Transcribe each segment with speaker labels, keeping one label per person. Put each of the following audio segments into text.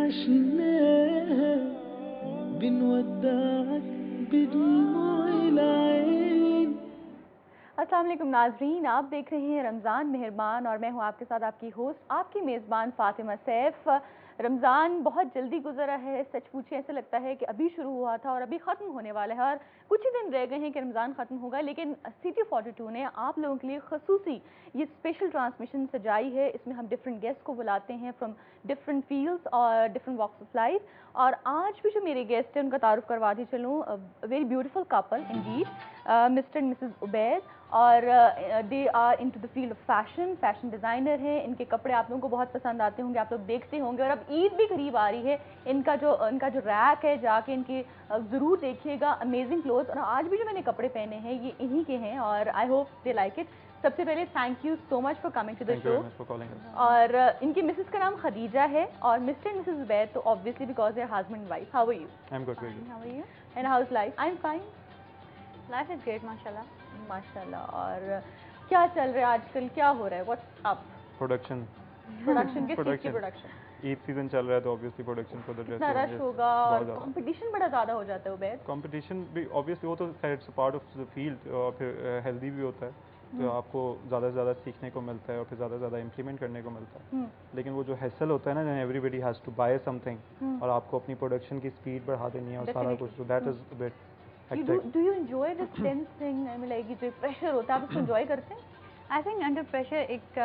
Speaker 1: عشناها بنودعك بدموع العين.
Speaker 2: السلام علیکم ناظرین، آپ دیکھ رہے ہیں رمضان مہربان اور میں ہوں آپ کے ساتھ آپ کی ہوسٹ آپ کی میزبان فاطمہ سیف. رمضان بہت جلدی گزرا ہے، سچ پوچھے ایسے لگتا ہے کہ ابھی شروع ہوا تھا اور ابھی ختم ہونے والا ہے، اور کچھ ہی دن رہ گئے ہیں کہ رمضان ختم ہوگا. لیکن سٹی 42 نے آپ لوگوں کے لیے خصوصی یہ اسپیشل ٹرانسمیشن سجائی ہے. اس میں ہم ڈفرینٹ گیسٹ کو بلاتے ہیں فرام ڈفرینٹ فیلڈس اور ڈفرینٹ واکس آف لائف. اور آج بھی جو میرے گیسٹ ہیں ان کا تعارف کرواتی چلوں. Very beautiful couple indeed, Mr and Mrs Obaid, اور they are in to the field of fashion designer ہیں. ان کے کپڑے آپ لوگوں کو بہت پسند آتے ہوں گے, آپ لوگ دیکھتے ہوں گے. اور اب عید بھی قریب آ رہی ہے, ان کا جو ریک ہے جا کے ان کی ضرور دیکھیے گا. امیزنگ کلوتھ, اور آج بھی جو میں نے کپڑے پہنے ہیں یہ انہی کے ہیں, اور I hope they like it. سب سے پہلے thank you so much for coming to the show. اور ان کی مسز کا نام خدیجہ ہے اور مسٹر اینڈ مسز عبید تو obviously because they are husband and wife. How are you?
Speaker 3: I'm good.
Speaker 2: How are you? And how's life? I'm fine.
Speaker 4: Life is great, mashallah.
Speaker 2: ماشاءاللہ. اور کیا چل رہا ہے آج کل, کیا ہو رہا ہے, واٹس اپ؟
Speaker 3: پروڈکشن
Speaker 2: کس چیز کی پروڈکشن؟
Speaker 3: عید سیزن چل رہا ہے تو obviously production for the dress.
Speaker 2: اتنا رش ہوگا اور کمپٹیشن بڑا زیادہ ہو جاتا ہے عبید.
Speaker 3: کمپٹیشن بھی obviously وہ تو it's part of the field, اور پھر ہیلدی بھی ہوتا ہے تو آپ کو زیادہ سے زیادہ سیکھنے کو ملتا ہے اور پھر زیادہ سے زیادہ امپلیمنٹ کرنے کو ملتا ہے. لیکن وہ جو ہیسل ہوتا ہے نا, everybody has to buy something, اور آپ کو اپنی پروڈکشن کی اسپیڈ بڑھا دینی ہے اور سارا کچھ, تو that is but.
Speaker 2: Do you enjoy this tense thing? I mean like جو پریشر ہوتا ہے آپ اس کو انجوائے کرتے ہیں؟
Speaker 4: I think under pressure ایک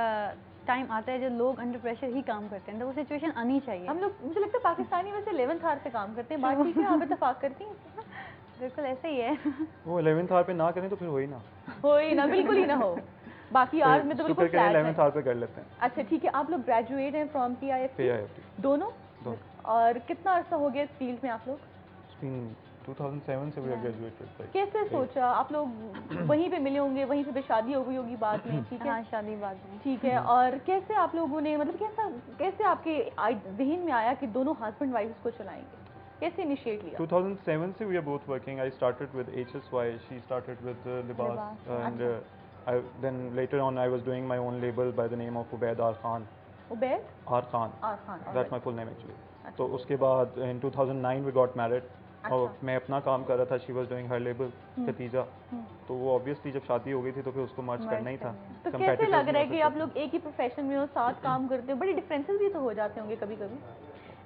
Speaker 4: ٹائم آتا ہے جب لوگ انڈر پریشر ہی کام کرتے ہیں, تو وہ سچویشن آنی چاہیے.
Speaker 2: ہم لوگ مجھے لگتا ہے پاکستانی ویسے 11th hour پہ کام کرتے ہیں, بات ٹھیک ہے, آپ اتفاق کرتی ہیں؟
Speaker 4: بالکل ایسا ہی ہے.
Speaker 3: وہ 11th hour پہ نہ کریں تو پھر ہوئی نا,
Speaker 2: بالکل ہی نہ ہو. باقی آر میں تو بالکل
Speaker 3: 11th hour پہ کر لیتے ہیں.
Speaker 2: اچھا ٹھیک ہے. آپ لوگ گریجویٹ ہیں فرام PIFT دونوں, اور کتنا عرصہ ہو گیا اس فیلڈ میں آپ لوگ؟
Speaker 3: 2007 سے بھی گریجویٹ.
Speaker 2: کیسے سوچا آپ لوگ وہیں پہ ملے ہوں گے, وہیں پہ شادی ہو گئی ہوگی بعد میں, ٹھیک ہے؟
Speaker 4: ہاں شادی بعد میں.
Speaker 2: ٹھیک ہے. اور کیسے آپ لوگوں نے مطلب کیسے آپ کے ذہن میں آیا کہ دونوں ہسبینڈ وائف اس کو چلائیں گے, کیسے انیشیٹ لیا؟
Speaker 3: 2007 سے we are both working. I started with HSY, she started with Libas, and then later on I was doing my own label by the name of Ubaid R Khan.
Speaker 2: Ubaid
Speaker 3: R Khan, that's my full name actually. تو اس کے بعد in 2009 we got married. اور میں اپنا کام کر رہا تھا, she was doing Hare label Khatija, تو وہ obviously جب شادی ہو گئی تھی تو پھر اس کو مرج کرنا ہی تھا.
Speaker 2: تو کیسے لگ رہا ہے کہ آپ لوگ ایک ہی پروفیشن میں ہو, ساتھ کام کرتے ہو؟ بڑے ڈفرینسز بھی تو ہو جاتے ہوں گے کبھی کبھی.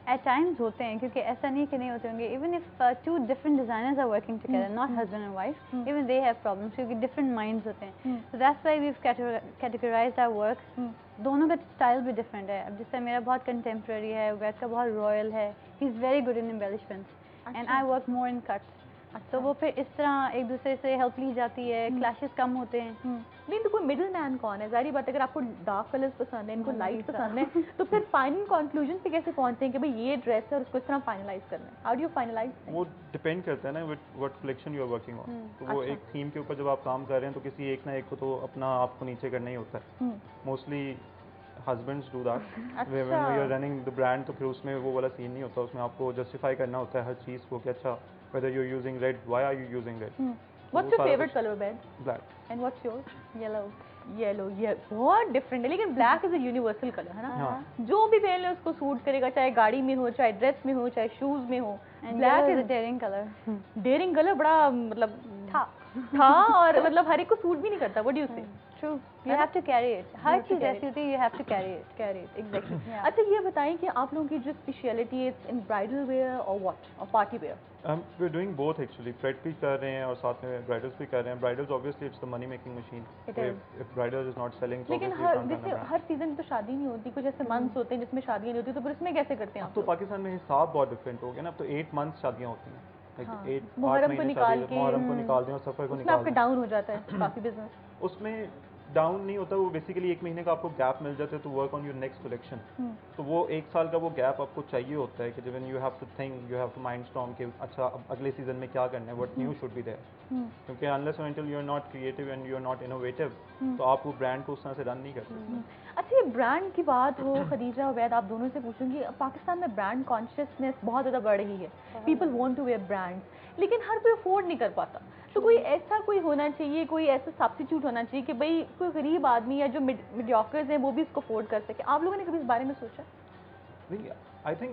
Speaker 4: ایٹ ٹائمز ہوتے ہیں, کیونکہ ایسا نہیں کہ نہیں ہوتے ہوں گے. Even if two different designers are working together, not husband and wife, even they have problems کیونکہ ڈفرنٹ مائنڈز ہوتے ہیں. So that's why we've categorized our work. دونوں کا اسٹائل بھی ڈفرینٹ ہے. اب جس طرح میرا بہت کنٹمپریری ہے, عبید کا بہت رائل ہے. He is very good in embellishments and I work more in cuts. تو وہ پھر اس طرح ایک دوسرے سے ہیلپ لی جاتی ہے, کلیشز کم ہوتے ہیں.
Speaker 2: نہیں تو کوئی مڈل مین کون ہے؟ ظاہری بات ہے اگر آپ کو ڈارک کلرز پسند ہیں, ان کو لائٹ پسند ہے, تو پھر فائنل کنکلوژن پہ کیسے پہنچتے ہیں کہ بھائی یہ ڈریس ہے اور اس کو اس طرح فائنلائز کرنا ہے؟ How do you finalize?
Speaker 3: وہ ڈپینڈ کرتا ہے نا what collection you are working on. تو وہ ایک تھیم کے اوپر جب آپ کام کر رہے ہیں تو کسی ایک نہ ایک کو تو اپنا آپ کو نیچے کرنا ہی ہوتا ہے. Mostly husbands do that when you are running the brand, تو پھر اس میں وہ والا سین نہیں ہوتا. اس میں آپ کو جسٹیفائی کرنا ہوتا ہے ہر چیز کو کہ اچھا whether you're using red, why are you using red?
Speaker 2: What's your favorite color, Ben?
Speaker 3: Black.
Speaker 2: And what's yours?
Speaker 4: Yellow.
Speaker 2: یہ بہت ڈفرینٹ ہے, لیکن black is a universal colour ہے نا, جو بھی پہن لے اس کو سوٹ کرے گا, چاہے گاڑی میں ہو, چاہے ڈریس میں ہو, چاہے شوز میں ہو.
Speaker 4: Black is a ڈیئرنگ colour.
Speaker 2: ڈیئرنگ colour بڑا مطلب تھا اور مطلب ہر ایک کو سوٹ بھی نہیں کرتا. What do you say?
Speaker 4: True. You have to carry it. ہر چیز ایسی ہوتی ہے, you have to carry it.
Speaker 2: Exactly. اچھا یہ بتائیں کہ آپ لوگوں کی جو اسپیشلٹی ہے ان برائڈل ویئر اور واٹ, اور party wear?
Speaker 3: We're doing both actually. Parade بھی کر رہے ہیں اور ساتھ میں برائڈلس بھی کر رہے ہیں. برائڈلس obviously it's the money making machine. If bridal is not selling,
Speaker 2: لیکن ہر سیزن میں تو شادی نہیں ہوتی, کچھ ایسے منتھس ہوتے ہیں جس میں شادیاں نہیں ہوتی, تو پھر اس میں کیسے کرتے ہیں آپ؟
Speaker 3: تو پاکستان میں حساب بہت ڈفرینٹ ہو گیا نا. اب تو 8 months شادیاں ہوتی ہیں.
Speaker 2: محرم کو نکال کے
Speaker 3: اور سفر کو نکال کے
Speaker 2: ڈاؤن ہو جاتا ہے کافی بزنس.
Speaker 3: اس میں ڈاؤن نہیں ہوتا, وہ بیسیکلی 1 مہینے کا آپ کو گیپ مل جاتا ہے تو work on your next collection. تو وہ 1 سال کا وہ گیپ آپ کو چاہیے ہوتا ہے کہ جب you have to think, you have to mind storm کہ اچھا اب اگلے سیزن میں کیا کرنا ہے, what new should be there. کیونکہ unless until you are not creative and you are not innovative, تو آپ وہ برانڈ کو اس طرح سے رن نہیں کر سکتے.
Speaker 2: اچھا یہ برانڈ کی بات ہو, خدیجہ عبید آپ دونوں سے پوچھوں گی, پاکستان میں برانڈ کانشیسنیس بہت زیادہ بڑھ رہی ہے. People want to wear brand, لیکن ہر کوئی افورڈ نہیں کر پاتا. تو کوئی ایسا کوئی ہونا چاہیے, کوئی ایسا سبسٹیٹیوٹ ہونا چاہیے کہ بھائی کوئی غریب آدمی یا جو میڈیوکرز ہیں وہ بھی اس کو افورڈ کر سکے. آپ لوگوں نے کبھی اس بارے میں سوچا؟
Speaker 3: نہیں, I think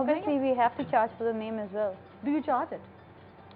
Speaker 4: obviously we have to charge for the name as well.
Speaker 2: Do you charge it?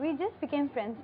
Speaker 4: We just became friends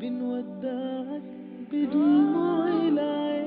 Speaker 1: بنودعك بدموع العين